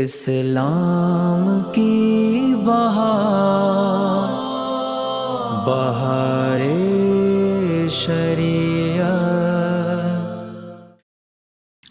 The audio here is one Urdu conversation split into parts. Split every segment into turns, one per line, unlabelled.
اسلام کی بہار بہار شریعت۔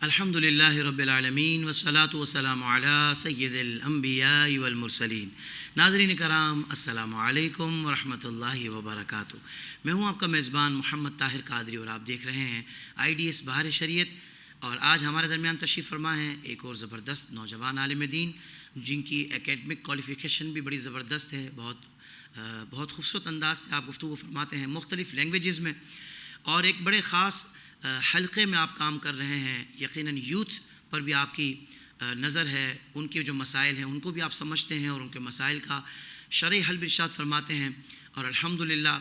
الحمدللہ رب العالمین والصلاة والسلام علی سید الانبیاء والمرسلین۔ ناظرین کرام، السلام علیکم ورحمۃ اللہ وبرکاتہ۔ میں ہوں آپ کا میزبان محمد طاہر قادری اور آپ دیکھ رہے ہیں IDS بہار شریعت۔ اور آج ہمارے درمیان تشریف فرما ہے ایک اور زبردست نوجوان عالم دین جن کی اکیڈمک کوالیفیکیشن بھی بڑی زبردست ہے۔ بہت خوبصورت انداز سے آپ گفتگو فرماتے ہیں مختلف لینگویجز میں، اور ایک بڑے خاص حلقے میں آپ کام کر رہے ہیں۔ یقیناً یوتھ پر بھی آپ کی نظر ہے، ان کے جو مسائل ہیں ان کو بھی آپ سمجھتے ہیں اور ان کے مسائل کا شرعی حل بھی ارشاد فرماتے ہیں۔ اور الحمدللہ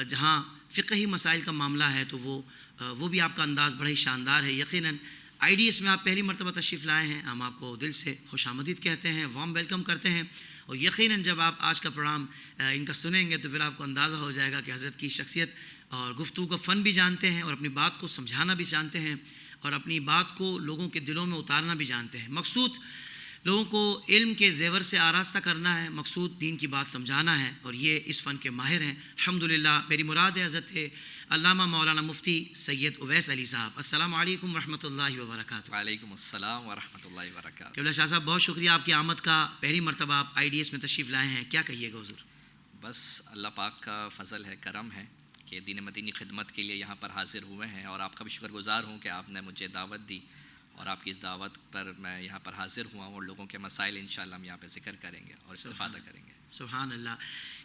جہاں فقہی مسائل کا معاملہ ہے تو وہ بھی آپ کا انداز بڑا ہی شاندار ہے۔ یقیناً IDS میں آپ پہلی مرتبہ تشریف لائے ہیں، ہم آپ کو دل سے خوش آمدید کہتے ہیں، وارم ویلکم کرتے ہیں۔ اور یقیناً جب آپ آج کا پروگرام ان کا سنیں گے تو پھر آپ کو اندازہ ہو جائے گا کہ حضرت کی شخصیت اور گفتگو کا فن بھی جانتے ہیں، اور اپنی بات کو سمجھانا بھی جانتے ہیں، اور اپنی بات کو لوگوں کے دلوں میں اتارنا بھی جانتے ہیں۔ مقصود لوگوں کو علم کے زیور سے آراستہ کرنا ہے، مقصود دین کی بات سمجھانا ہے، اور یہ اس فن کے ماہر ہیں الحمدللہ۔ میری مراد ہے حضرت علامہ مولانا مفتی سید اویس علی صاحب۔ السلام علیکم ورحمۃ اللہ وبرکاتہ۔
وعلیکم السلام ورحمۃ اللہ وبرکاتہ۔
قبلہ شاہ صاحب، بہت شکریہ آپ کی آمد کا، پہلی مرتبہ آپ IDS میں تشریف لائے ہیں، کیا کہیے گا حضور؟
بس اللہ پاک کا فضل ہے، کرم ہے کہ دین مدینی خدمت کے لیے یہاں پر حاضر ہوئے ہیں، اور آپ کا بھی شکر گزار ہوں کہ آپ نے مجھے دعوت دی، اور آپ کی اس دعوت پر میں یہاں پر حاضر ہوا ہوں، اور لوگوں کے مسائل انشاءاللہ ہم یہاں پہ ذکر کریں گے اور استفادہ کریں گے۔
سبحان اللہ۔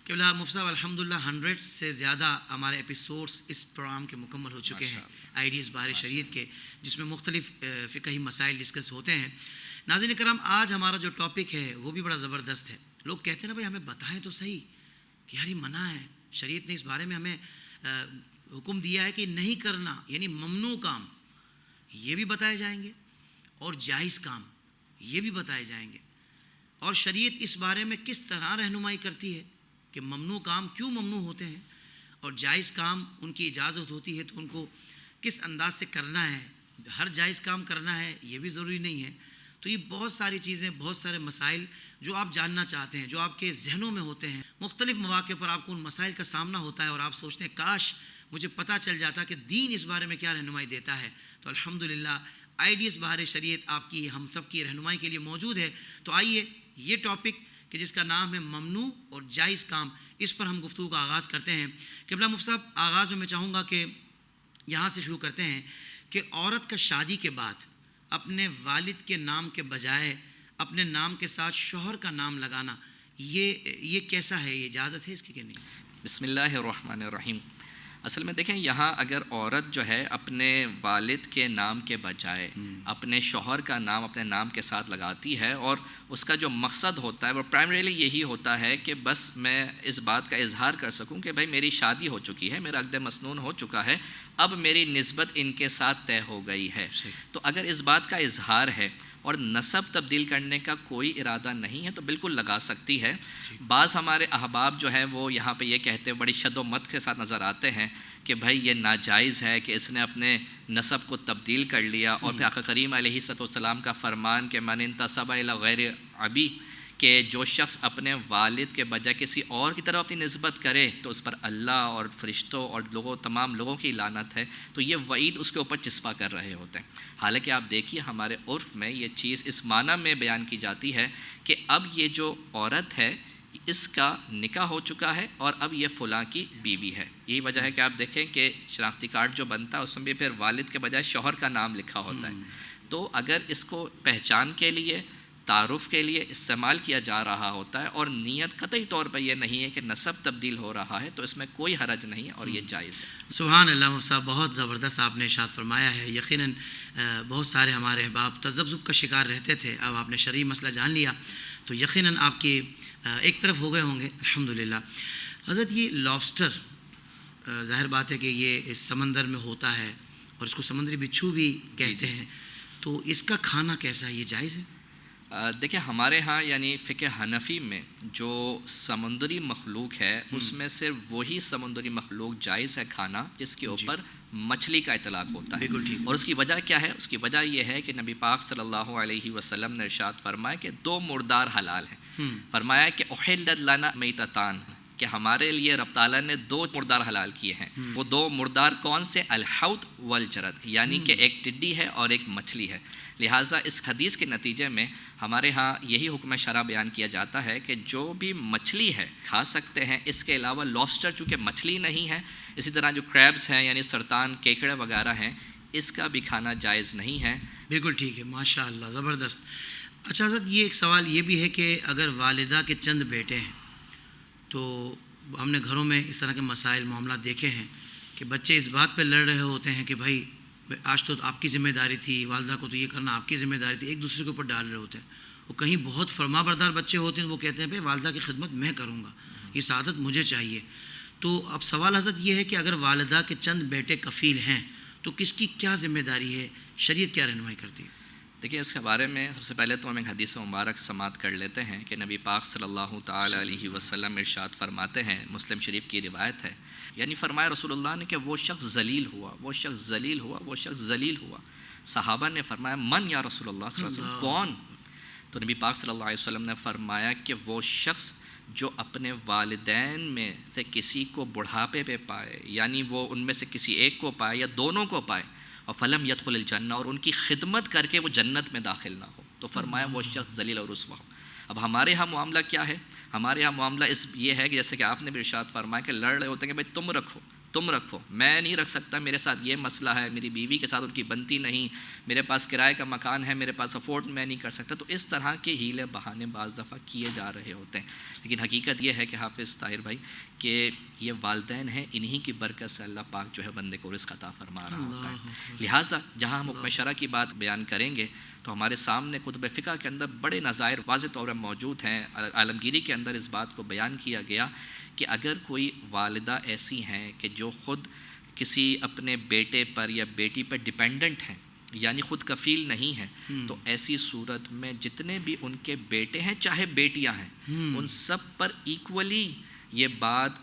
قبلہ مفتی صاحب، الحمدللہ 100 سے زیادہ ہمارے ایپیسوڈز اس پروگرام کے مکمل ہو چکے ہیں IDS بہار شریعت کے، جس میں مختلف فقہی مسائل ڈسکس ہوتے ہیں۔ ناظرین کرام، آج ہمارا جو ٹاپک ہے وہ بھی بڑا زبردست ہے۔ لوگ کہتے ہیں نا بھائی ہمیں بتائیں تو صحیح کہ یار یہ منع ہے، شریعت نے اس بارے میں ہمیں حکم دیا ہے کہ نہیں کرنا، یعنی ممنوع کام یہ بھی بتائے جائیں گے اور جائز کام یہ بھی بتائے جائیں گے، اور شریعت اس بارے میں کس طرح رہنمائی کرتی ہے کہ ممنوع کام کیوں ممنوع ہوتے ہیں، اور جائز کام ان کی اجازت ہوتی ہے تو ان کو کس انداز سے کرنا ہے، ہر جائز کام کرنا ہے یہ بھی ضروری نہیں ہے۔ تو یہ بہت ساری چیزیں، بہت سارے مسائل جو آپ جاننا چاہتے ہیں، جو آپ کے ذہنوں میں ہوتے ہیں، مختلف مواقع پر آپ کو ان مسائل کا سامنا ہوتا ہے، اور آپ سوچتے ہیں کاش مجھے پتہ چل جاتا کہ دین اس بارے میں کیا رہنمائی دیتا ہے۔ تو الحمدللہ IDS بہار شریعت آپ کی، ہم سب کی رہنمائی کے لیے موجود ہے۔ تو آئیے یہ ٹاپک کہ جس کا نام ہے ممنوع اور جائز کام، اس پر ہم گفتگو کا آغاز کرتے ہیں۔ قبلہ مفتی صاحب، آغاز میں چاہوں گا کہ یہاں سے شروع کرتے ہیں کہ عورت کا شادی کے بعد اپنے والد کے نام کے بجائے اپنے نام کے ساتھ شوہر کا نام لگانا، یہ کیسا ہے، یہ اجازت ہے اس کی کہ نہیں؟
بسم اللہ الرحمن الرحیم۔ اصل میں دیکھیں، یہاں اگر عورت جو ہے اپنے والد کے نام کے بجائے اپنے شوہر کا نام اپنے نام کے ساتھ لگاتی ہے، اور اس کا جو مقصد ہوتا ہے وہ پرائمریلی یہی ہوتا ہے کہ بس میں اس بات کا اظہار کر سکوں کہ بھائی میری شادی ہو چکی ہے، میرا عقد مسنون ہو چکا ہے، اب میری نسبت ان کے ساتھ طے ہو گئی ہے، تو اگر اس بات کا اظہار ہے اور نسب تبدیل کرنے کا کوئی ارادہ نہیں ہے تو بالکل لگا سکتی ہے۔ بعض ہمارے احباب جو ہیں وہ یہاں پہ یہ کہتے ہیں، بڑی شد و مت کے ساتھ نظر آتے ہیں کہ بھائی یہ ناجائز ہے کہ اس نے اپنے نسب کو تبدیل کر لیا، اور پھر آقا کریم علیہ السلام کا فرمان کہ من انتسب الی غیر ابی، کہ جو شخص اپنے والد کے بجائے کسی اور کی طرف اپنی نسبت کرے تو اس پر اللہ اور فرشتوں اور تمام لوگوں کی لعنت ہے، تو یہ وعید اس کے اوپر چسپا کر رہے ہوتے ہیں۔ حالانکہ آپ دیکھیے ہمارے عرف میں یہ چیز اس معنی میں بیان کی جاتی ہے کہ اب یہ جو عورت ہے اس کا نکاح ہو چکا ہے، اور اب یہ فلاں کی بیوی ہے۔ یہی وجہ ہے کہ آپ دیکھیں کہ شناختی کارڈ جو بنتا ہے اس میں بھی پھر والد کے بجائے شوہر کا نام لکھا ہوتا ہے۔ تو اگر اس کو پہچان کے لیے، تعارف کے لیے استعمال کیا جا رہا ہوتا ہے، اور نیت قطعی طور پر یہ نہیں ہے کہ نسب تبدیل ہو رہا ہے، تو اس میں کوئی حرج نہیں ہے اور یہ جائز ہے۔
سبحان اللہ مفتی صاحب، بہت زبردست آپ نے ارشاد فرمایا ہے۔ یقیناً بہت سارے ہمارے احباب تذبذب کا شکار رہتے تھے، اب آپ نے شرعی مسئلہ جان لیا تو یقیناً آپ کی ایک طرف ہو گئے ہوں گے الحمدللہ۔ حضرت یہ لابسٹر، ظاہر بات ہے کہ یہ اس سمندر میں ہوتا ہے اور اس کو سمندری بچھو بھی کہتے ہیں، تو اس کا کھانا کیسا ہے، یہ جائز ہے؟
دیکھیں ہمارے ہاں یعنی فقہ حنفی میں جو سمندری مخلوق ہے اس میں صرف وہی سمندری مخلوق جائز ہے کھانا جس کے اوپر مچھلی کا اطلاق ہوتا ہے.
بالکل ٹھیک.
اور اس کی وجہ کیا ہے؟ اس کی وجہ یہ ہے کہ نبی پاک صلی اللہ علیہ وسلم نے ارشاد فرمایا کہ 2 مردار حلال ہیں. فرمایا کہ احلت لنا میتتان، کہ ہمارے لیے رب تعالیٰ نے 2 مردار حلال کیے ہیں. وہ 2 مردار کون سے؟ الحوت والجرد، یعنی کہ ایک ٹڈی ہے اور ایک مچھلی ہے. لہٰذا اس حدیث کے نتیجے میں ہمارے ہاں یہی حکم شرع بیان کیا جاتا ہے کہ جو بھی مچھلی ہے کھا سکتے ہیں. اس کے علاوہ لابسٹر چونکہ مچھلی نہیں ہے، اسی طرح جو کریبس ہیں یعنی سرطان، کیکڑے وغیرہ ہیں، اس کا بھی کھانا جائز نہیں ہے.
بالکل ٹھیک ہے، ماشاء اللہ، زبردست. اچھا حضرت، یہ ایک سوال یہ بھی ہے کہ اگر والدہ کے چند بیٹے ہیں تو ہم نے گھروں میں اس طرح کے مسائل معاملات دیکھے ہیں کہ بچے اس بات پہ لڑ رہے ہوتے ہیں کہ بھائی آج تو آپ کی ذمہ داری تھی، والدہ کو تو یہ کرنا آپ کی ذمہ داری تھی، ایک دوسرے کے اوپر ڈال رہے ہوتے ہیں. وہ کہیں بہت فرما بردار بچے ہوتے ہیں، وہ کہتے ہیں بھائی والدہ کی خدمت میں کروں گا، یہ سعادت مجھے چاہیے. تو اب سوال حضرت یہ ہے کہ اگر والدہ کے چند بیٹے کفیل ہیں تو کس کی کیا ذمہ داری ہے، شریعت کیا رہنمائی کرتی ہے؟
دیکھیں اس کے بارے میں سب سے پہلے تو ہم ایک حدیث مبارک سماعت کر لیتے ہیں کہ نبی پاک صلی اللہ تعالی علیہ وسلم ارشاد فرماتے ہیں، مسلم شریف کی روایت ہے، یعنی فرمایا رسول اللہ نے کہ وہ شخص ذلیل ہوا، وہ شخص ذلیل ہوا، وہ شخص ذلیل ہوا. صحابہ نے فرمایا من یا رسول اللہ صلی اللہ علیہ وسلم، کون؟ تو نبی پاک صلی اللہ علیہ وسلم نے فرمایا کہ وہ شخص جو اپنے والدین میں سے کسی کو بڑھاپے پہ پائے، یعنی وہ ان میں سے کسی ایک کو پائے یا دونوں کو پائے، اور فلم یدخل الجنہ، اور ان کی خدمت کر کے وہ جنت میں داخل نہ ہو، تو فرمایا وہ شخص ذلیل اور رسوا ہو. اب ہمارے ہاں معاملہ کیا ہے؟ ہمارے ہاں معاملہ یہ ہے کہ جیسے کہ آپ نے بھی ارشاد فرمایا کہ لڑ رہے ہوتے ہیں کہ بھائی تم رکھو، میں نہیں رکھ سکتا، میرے ساتھ یہ مسئلہ ہے، میری بیوی کے ساتھ ان کی بنتی نہیں، میرے پاس کرائے کا مکان ہے، میرے پاس افورڈ میں نہیں کر سکتا. تو اس طرح کے ہیلے بہانے بعض دفعہ کیے جا رہے ہوتے ہیں. لیکن حقیقت یہ ہے کہ حافظ طاہر بھائی کہ یہ والدین ہیں، انہی کی برکت سے اللہ پاک جو ہے بندے کو رزق عطا فرما رہا ہوتا ہے. لہٰذا جہاں ہم حکم شرع کی بات بیان کریں گے تو ہمارے سامنے کتب فقہ کے اندر بڑے نظائر واضح طور پر موجود ہیں. عالمگیری کے اندر اس بات کو بیان کیا گیا کہ اگر کوئی والدہ ایسی ہیں کہ جو خود کسی اپنے بیٹے پر یا بیٹی پر ڈیپینڈنٹ ہیں، یعنی خود کفیل نہیں ہیں، تو ایسی صورت میں جتنے بھی ان کے بیٹے ہیں چاہے بیٹیاں ہیں، ان سب پر ایکولی یہ بات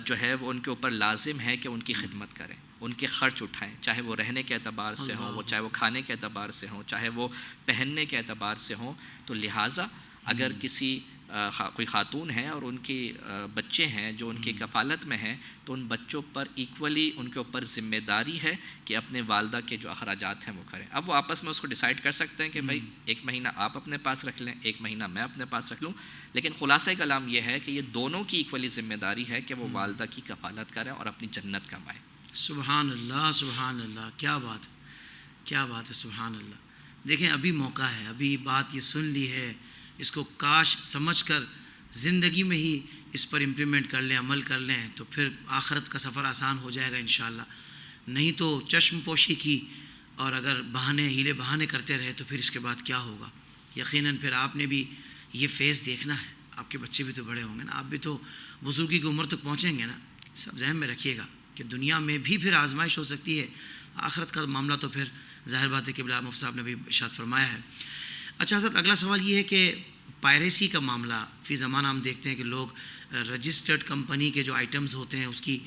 جو ہے وہ ان کے اوپر لازم ہے کہ ان کی خدمت کریں، ان کے خرچ اٹھائیں، چاہے وہ رہنے کے اعتبار سے ہوں، وہ چاہے وہ کھانے کے اعتبار سے ہوں، چاہے وہ پہننے کے اعتبار سے ہوں. تو لہٰذا اگر کسی کوئی خاتون ہیں اور ان کی بچے ہیں جو ان کی کفالت میں ہیں، تو ان بچوں پر ایکولی ان کے اوپر ذمہ داری ہے کہ اپنے والدہ کے جو اخراجات ہیں وہ کریں. اب وہ آپس میں اس کو ڈیسائیڈ کر سکتے ہیں کہ بھائی 1 مہینہ آپ اپنے پاس رکھ لیں، 1 مہینہ میں اپنے پاس رکھ لوں، لیکن خلاصہ کلام یہ ہے کہ یہ دونوں کی ایکولی ذمہ داری ہے کہ وہ والدہ کی کفالت کریں اور اپنی جنت کمائیں.
سبحان اللہ، سبحان اللہ، کیا بات ہے، کیا بات ہے، سبحان اللہ. دیکھیں ابھی موقع ہے، ابھی بات یہ سن لی ہے، اس کو کاش سمجھ کر زندگی میں ہی اس پر امپلیمنٹ کر لیں، عمل کر لیں، تو پھر آخرت کا سفر آسان ہو جائے گا انشاءاللہ. نہیں تو چشم پوشی کی اور اگر ہیلے بہانے کرتے رہے تو پھر اس کے بعد کیا ہوگا. یقیناً پھر آپ نے بھی یہ فیز دیکھنا ہے، آپ کے بچے بھی تو بڑے ہوں گے نا، آپ بھی تو بزرگی کی عمر تک پہنچیں گے نا. سب ذہن میں رکھیے گا کہ دنیا میں بھی پھر آزمائش ہو سکتی ہے، آخرت کا معاملہ تو پھر ظاہر بات ہے کہ بلا مفتی صاحب نے بھی ارشاد فرمایا ہے. اچھا حضرت، اگلا سوال یہ ہے کہ پائریسی کا معاملہ فی زمانہ ہم دیکھتے ہیں کہ لوگ رجسٹرڈ کمپنی کے جو آئٹمز ہوتے ہیں اس کی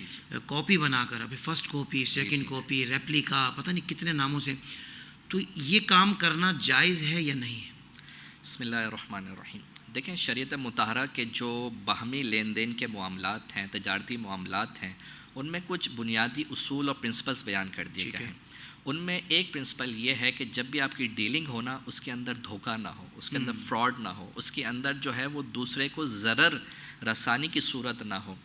کاپی بنا کر، ابھی first copy, second copy, replica, پتہ نہیں کتنے ناموں سے، تو یہ کام کرنا جائز ہے یا نہیں ہے؟
بسم اللہ الرحمن الرحیم. دیکھیں شریعت مطہرہ کے جو باہمی لین دین کے معاملات ہیں، تجارتی معاملات ہیں، ان میں کچھ بنیادی اصول اور پرنسپلز بیان کر دیے گئے ہیں. ان میں ایک پرنسپل یہ ہے کہ جب بھی آپ کی ڈیلنگ ہو نا، اس کے اندر دھوکہ نہ ہو، اس کے اندر فراڈ نہ ہو، اس کے اندر جو ہے وہ دوسرے کو ضرر رسانی کی صورت نہ ہو.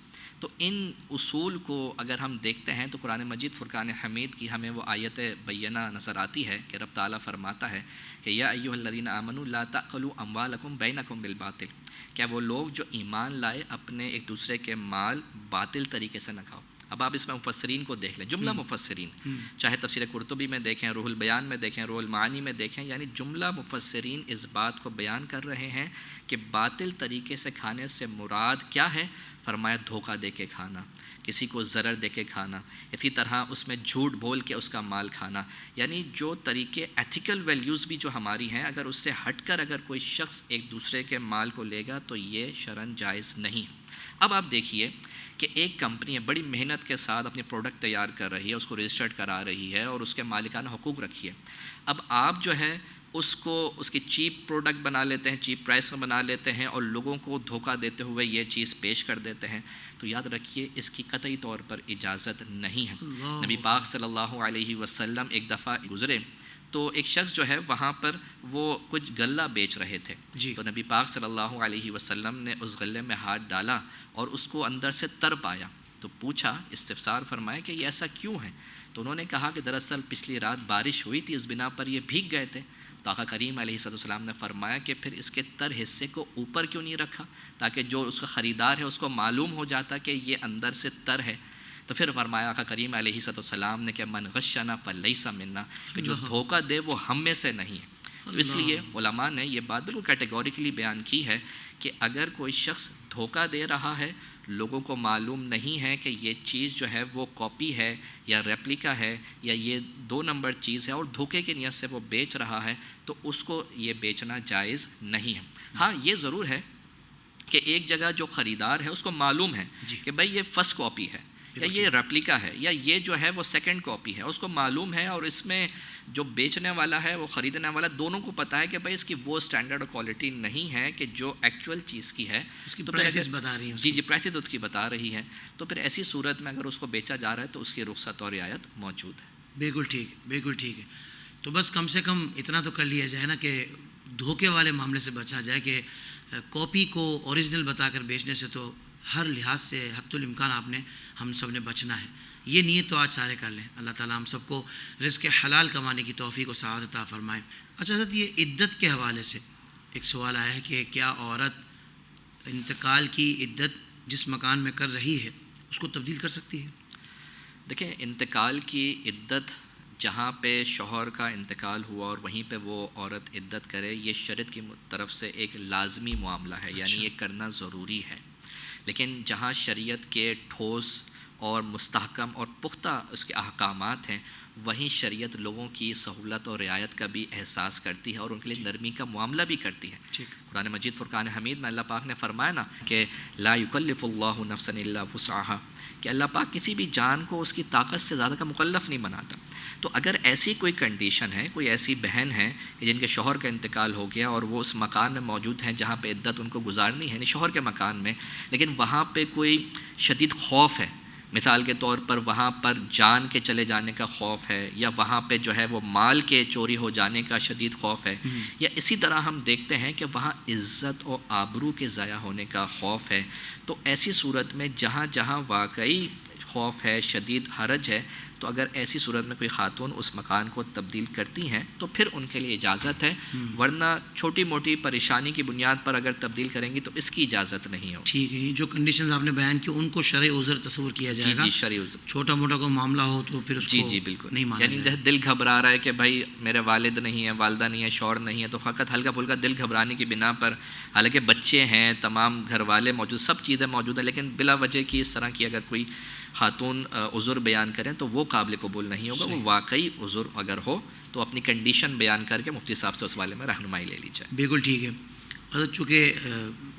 تو ان اصول کو اگر ہم دیکھتے ہیں تو قرآن مجید فرقان حمید کی ہمیں وہ آیت بینہ نظر آتی ہے کہ رب تعالیٰ فرماتا ہے کہ یا ایھا الذین آمنوا لا تأکلوا اموالکم بینکم بالباطل، کیا وہ لوگ جو ایمان لائے اپنے ایک دوسرے کے مال باطل طریقے سے نہ کھاؤ. اب آپ اس میں مفسرین کو دیکھ لیں، جملہ مفسرین، چاہے تفسیر قرطبی میں دیکھیں، روح البیان میں دیکھیں، روح المعانی میں دیکھیں، یعنی جملہ مفسرین اس بات کو بیان کر رہے ہیں کہ باطل طریقے سے کھانے سے مراد کیا ہے؟ فرمایا دھوکہ دے کے کھانا، کسی کو ضرر دے کے کھانا، اسی طرح اس میں جھوٹ بول کے اس کا مال کھانا، یعنی جو طریقے ایتھیکل ویلیوز بھی جو ہماری ہیں اگر اس سے ہٹ کر اگر کوئی شخص ایک دوسرے کے مال کو لے گا تو یہ شرعاً جائز نہیں ہے۔ اب آپ دیکھیے کہ ایک کمپنی ہے بڑی محنت کے ساتھ اپنی پروڈکٹ تیار کر رہی ہے، اس کو رجسٹرڈ کرا رہی ہے اور اس کے مالکانہ حقوق رکھی ہے، اب آپ جو ہے اس کو اس کی چیپ پروڈکٹ بنا لیتے ہیں، چیپ پرائس میں بنا لیتے ہیں اور لوگوں کو دھوکہ دیتے ہوئے یہ چیز پیش کر دیتے ہیں، تو یاد رکھیے اس کی قطعی طور پر اجازت نہیں ہے۔ نبی پاک صلی اللہ علیہ وسلم ایک دفعہ گزرے تو ایک شخص جو ہے وہاں پر وہ کچھ غلہ بیچ رہے تھے، تو نبی پاک صلی اللہ علیہ وسلم نے اس غلے میں ہاتھ ڈالا اور اس کو اندر سے تر پایا، تو پوچھا، استفسار فرمایا کہ یہ ایسا کیوں ہے؟ تو انہوں نے کہا کہ دراصل پچھلی رات بارش ہوئی تھی، اس بنا پر یہ بھیگ گئے تھے۔ تو آقا کریم علیہ السلام نے فرمایا کہ پھر اس کے تر حصے کو اوپر کیوں نہیں رکھا، تاکہ جو اس کا خریدار ہے اس کو معلوم ہو جاتا کہ یہ اندر سے تر ہے۔ تو پھر فرمایا آقا کریم علیہ السلام نے کہ من غشنا فلیس منا، کہ جو دھوکہ دے وہ ہم میں سے نہیں ہے۔ تو اس لیے علماء نے یہ بات بالکل کیٹیگوریکلی بیان کی ہے کہ اگر کوئی شخص دھوکہ دے رہا ہے، لوگوں کو معلوم نہیں ہے کہ یہ چیز جو ہے وہ کاپی ہے یا ریپلیکا ہے یا یہ 2 نمبر چیز ہے اور دھوکے کی نیت سے وہ بیچ رہا ہے، تو اس کو یہ بیچنا جائز نہیں ہے۔ ہاں یہ ضرور ہے کہ ایک جگہ جو خریدار ہے اس کو معلوم ہے کہ بھائی یہ فرسٹ کاپی ہے یا یہ ریپلیکا ہے یا یہ جو ہے وہ سیکنڈ کاپی ہے، اس کو معلوم ہے، اور اس میں جو بیچنے والا ہے وہ خریدنے والا دونوں کو پتہ ہے کہ بھائی اس کی وہ اسٹینڈرڈ اور کوالٹی نہیں ہے کہ جو ایکچوئل چیز کی ہے،
اس کی
تو
پرائسز بتا رہی ہیں،
جی پرائسز اس کی بتا رہی ہے، تو پھر ایسی صورت میں اگر اس کو بیچا جا رہا ہے تو اس کی رخصت اور رعایت موجود ہے۔
بالکل ٹھیک ہے، بالکل ٹھیک ہے۔ تو بس کم سے کم اتنا تو کر لیا جائے نا کہ دھوکے والے معاملے سے بچا جائے، کہ کاپی کو اوریجنل بتا کر بیچنے سے تو ہر لحاظ سے حتی الامکان ہم سب نے بچنا ہے۔ یہ نیت تو آج سارے کر لیں، اللہ تعالیٰ ہم سب کو رزق حلال کمانے کی توفیق و سعادت عطا فرمائے۔ اچھا حضرت، یہ عدت کے حوالے سے ایک سوال آیا ہے کہ کیا عورت انتقال کی عدت جس مکان میں کر رہی ہے اس کو تبدیل کر سکتی ہے؟
دیکھیں، انتقال کی عدت جہاں پہ شوہر کا انتقال ہوا اور وہیں پہ وہ عورت عدت کرے، یہ شریعت کی طرف سے ایک لازمی معاملہ ہے، یعنی یہ کرنا ضروری ہے۔ لیکن جہاں شریعت کے ٹھوس اور مستحکم اور پختہ اس کے احکامات ہیں، وہیں شریعت لوگوں کی سہولت اور رعایت کا بھی احساس کرتی ہے اور ان کے لیے نرمی کا معاملہ بھی کرتی ہے۔ قرآن مجید فرقان حمید میں اللہ پاک نے فرمایا نا کہ لا یکلف اللہ نفسا الا وسعها، کہ اللہ پاک کسی بھی جان کو اس کی طاقت سے زیادہ کا مکلف نہیں بناتا۔ تو اگر ایسی کوئی کنڈیشن ہے، کوئی ایسی بہن ہے کہ جن کے شوہر کا انتقال ہو گیا اور وہ اس مکان میں موجود ہیں جہاں پہ عدت ان کو گزارنی ہے، یعنی شوہر کے مکان میں، لیکن وہاں پہ کوئی شدید خوف ہے، مثال کے طور پر وہاں پر جان کے چلے جانے کا خوف ہے، یا وہاں پہ جو ہے وہ مال کے چوری ہو جانے کا شدید خوف ہے، یا اسی طرح ہم دیکھتے ہیں کہ وہاں عزت اور آبرو کے ضائع ہونے کا خوف ہے، تو ایسی صورت میں جہاں جہاں واقعی خوف ہے، شدید حرج ہے، تو اگر ایسی صورت میں کوئی خاتون اس مکان کو تبدیل کرتی ہیں تو پھر ان کے لیے اجازت ہے، ورنہ چھوٹی موٹی پریشانی کی بنیاد پر اگر تبدیل کریں گی تو اس کی اجازت نہیں ہوگی۔
ٹھیک ہے، جو کنڈیشنز آپ نے بیان کی ان کو شرعی عذر تصور کیا جائے گا۔
جی شرعی عذر،
چھوٹا موٹا کوئی معاملہ ہو تو پھر اس کو
جی بالکل
نہیں مانا
یعنی
جائے گا۔
دل گھبرا رہا ہے کہ بھائی میرے والد نہیں ہے، والدہ نہیں ہے، شوہر نہیں ہے، تو فقط ہلکا پھلکا دل گھبرانے کی بنا پر، حالانکہ بچے ہیں، تمام گھر والے موجود، سب چیزیں موجود ہیں، لیکن بلا وجہ کی اس طرح کی اگر کوئی خاتون عذر بیان کریں تو وہ قابل قبول نہیں ہوگا۔ وہ واقعی عذر اگر ہو تو اپنی کنڈیشن بیان کر کے مفتی صاحب سے اس والے میں رہنمائی لے لی جائے۔
بالکل ٹھیک ہے حضرت، چونکہ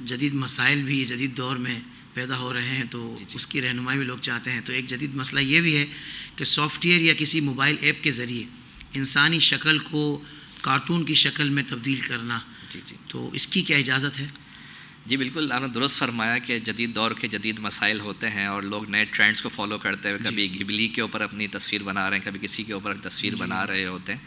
جدید مسائل بھی جدید دور میں پیدا ہو رہے ہیں تو اس کی رہنمائی بھی لوگ چاہتے ہیں، تو ایک جدید مسئلہ یہ بھی ہے کہ سافٹ ویئر یا کسی موبائل ایپ کے ذریعے انسانی شکل کو کارٹون کی شکل میں تبدیل کرنا، تو اس کی کیا اجازت ہے؟
جی بالکل، آپ نے درست فرمایا کہ جدید دور کے جدید مسائل ہوتے ہیں اور لوگ نئے ٹرینڈز کو فالو کرتے ہوئے کبھی گھبلی کے اوپر اپنی تصویر بنا رہے ہیں، کبھی کسی کے اوپر تصویر بنا رہے ہوتے ہیں،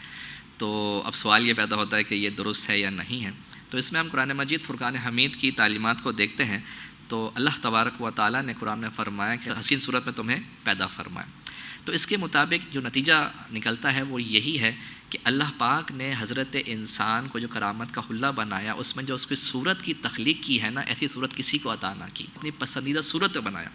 تو اب سوال یہ پیدا ہوتا ہے کہ یہ درست ہے یا نہیں ہے۔ تو اس میں ہم قرآن مجید فرقان حمید کی تعلیمات کو دیکھتے ہیں تو اللہ تبارک و تعالیٰ نے قرآن میں فرمایا کہ حسین صورت میں تمہیں پیدا فرمایا، تو اس کے مطابق جو نتیجہ نکلتا ہے وہ یہی ہے کہ اللہ پاک نے حضرت انسان کو جو کرامت کا حلہ بنایا، اس میں جو اس کی صورت کی تخلیق کی ہے نا، ایسی صورت کسی کو عطا نہ کی، اپنی پسندیدہ صورت بنایا۔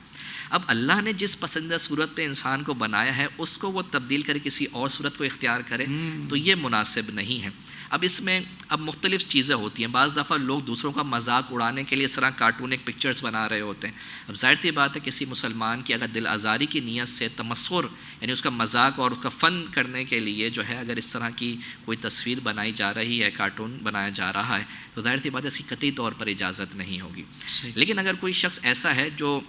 اب اللہ نے جس پسندیدہ صورت پہ انسان کو بنایا ہے اس کو وہ تبدیل کرے کسی اور صورت کو اختیار کرے تو یہ مناسب نہیں ہے. اب اس میں اب مختلف چیزیں ہوتی ہیں. بعض دفعہ لوگ دوسروں کا مذاق اڑانے کے لیے اس طرح کارٹونک پکچرز بنا رہے ہوتے ہیں. اب ظاہر سی بات ہے کسی مسلمان کی اگر دل آزاری کی نیت سے تمسخر یعنی اس کا مذاق اور اس کا فن کرنے کے لیے جو ہے اگر اس طرح کی کوئی تصویر بنائی جا رہی ہے, کارٹون بنایا جا رہا ہے, تو ظاہر سی بات ہے اس کی قطعی طور پر اجازت نہیں ہوگی. لیکن اگر کوئی شخص ایسا ہے جو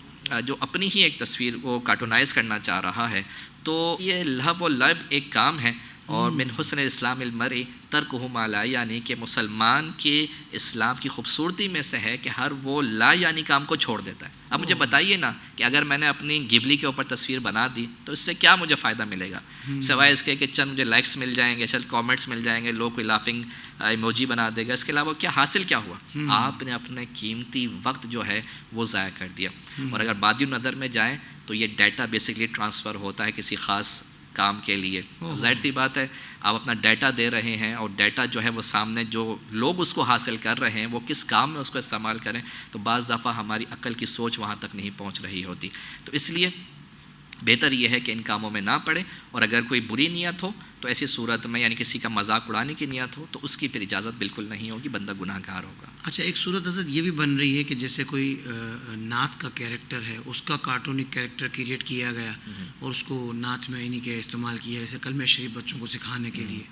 اپنی ہی ایک تصویر کو کارٹونائز کرنا چاہ رہا ہے تو یہ لہو و لعب ایک کام ہے. اور من حسن اسلام المرء ترکہ ما لا یعنی کہ مسلمان کے اسلام کی خوبصورتی میں سے ہے کہ ہر وہ لا یعنی کام کو چھوڑ دیتا ہے. اب مجھے بتائیے نا کہ اگر میں نے اپنی گبلی کے اوپر تصویر بنا دی تو اس سے کیا مجھے فائدہ ملے گا سوائے اس کے کہ چند مجھے لائکس مل جائیں گے, چند کامنٹس مل جائیں گے, لوگ کوئی لافنگ ایموجی بنا دے گا. اس کے علاوہ کیا حاصل کیا ہوا؟ آپ نے اپنے قیمتی وقت جو ہے وہ ضائع کر دیا. اور اگر بادی نظر میں جائیں تو یہ ڈیٹا بیسکلی ٹرانسفر ہوتا ہے کسی خاص کام کے لیے. ظاہر سی بات ہے آپ اپنا ڈیٹا دے رہے ہیں اور ڈیٹا جو ہے وہ سامنے جو لوگ اس کو حاصل کر رہے ہیں وہ کس کام میں اس کو استعمال کریں تو بعض دفعہ ہماری عقل کی سوچ وہاں تک نہیں پہنچ رہی ہوتی. تو اس لیے بہتر یہ ہے کہ ان کاموں میں نہ پڑے. اور اگر کوئی بری نیت ہو تو ایسی صورت میں یعنی کسی کا مذاق اڑانے کی نیت ہو تو اس کی پھر اجازت بالکل نہیں ہوگی, بندہ گناہ گار ہوگا.
اچھا, ایک صورت حضرت یہ بھی بن رہی ہے کہ جیسے کوئی نعت کا کیریکٹر ہے اس کا کارٹونک کیریکٹر کریٹ کیا گیا اور اس کو نعت میں انہیں کے استعمال کیا, جیسے کلمہ شریف بچوں کو سکھانے کے لیے,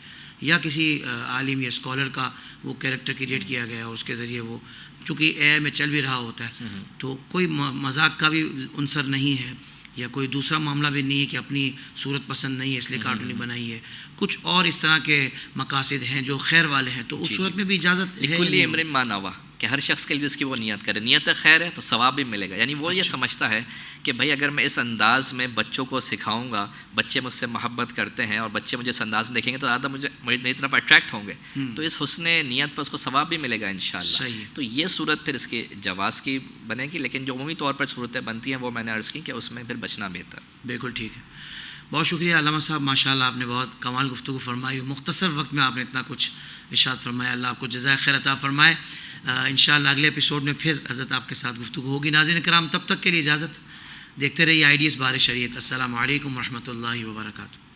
یا کسی عالم یا اسکالر کا وہ کیریکٹر کریٹ کیا گیا اور اس کے ذریعے وہ چونکہ اے آئی میں چل بھی رہا ہوتا ہے تو کوئی مذاق کا بھی عنصر نہیں ہے یا کوئی دوسرا معاملہ بھی نہیں ہے کہ اپنی صورت پسند نہیں ہے اس لیے کارٹونی بنائی ہے, کچھ اور اس طرح کے مقاصد ہیں جو خیر والے ہیں تو اس صورت میں بھی اجازت ہے.
لکل امرئ ما نویٰ کہ ہر شخص کے لیے اس کی وہ نیت کرے, نیت خیر ہے تو ثواب بھی ملے گا. یعنی وہ یہ سمجھتا ہے کہ بھائی اگر میں اس انداز میں بچوں کو سکھاؤں گا, بچے مجھ سے محبت کرتے ہیں اور بچے مجھے اس انداز میں دیکھیں گے تو زیادہ میری طرف اٹریکٹ ہوں گے تو اس حسن نیت پر اس کو ثواب بھی ملے گا انشاءاللہ. تو یہ صورت پھر اس کے جواز کی بنے گی. لیکن جو عمومی طور پر صورتیں بنتی ہیں وہ میں نے عرض کی کہ اس میں پھر بچنا بہتر.
بالکل ٹھیک ہے. بہت شکریہ علامہ صاحب, ماشاء اللہ آپ نے بہت کمال گفتگو فرمائی, مختصر وقت میں آپ نے اتنا کچھ ارشاد فرمایا. اللہ آپ کو جزائے خیر عطا فرمائے. انشاءاللہ اگلے ایپیسوڈ میں پھر حضرت آپ کے ساتھ گفتگو ہوگی. ناظرین کرام تب تک کے لیے اجازت, دیکھتے رہیے آئیڈیز بہار شریعت. السلام علیکم ورحمۃ اللہ وبرکاتہ.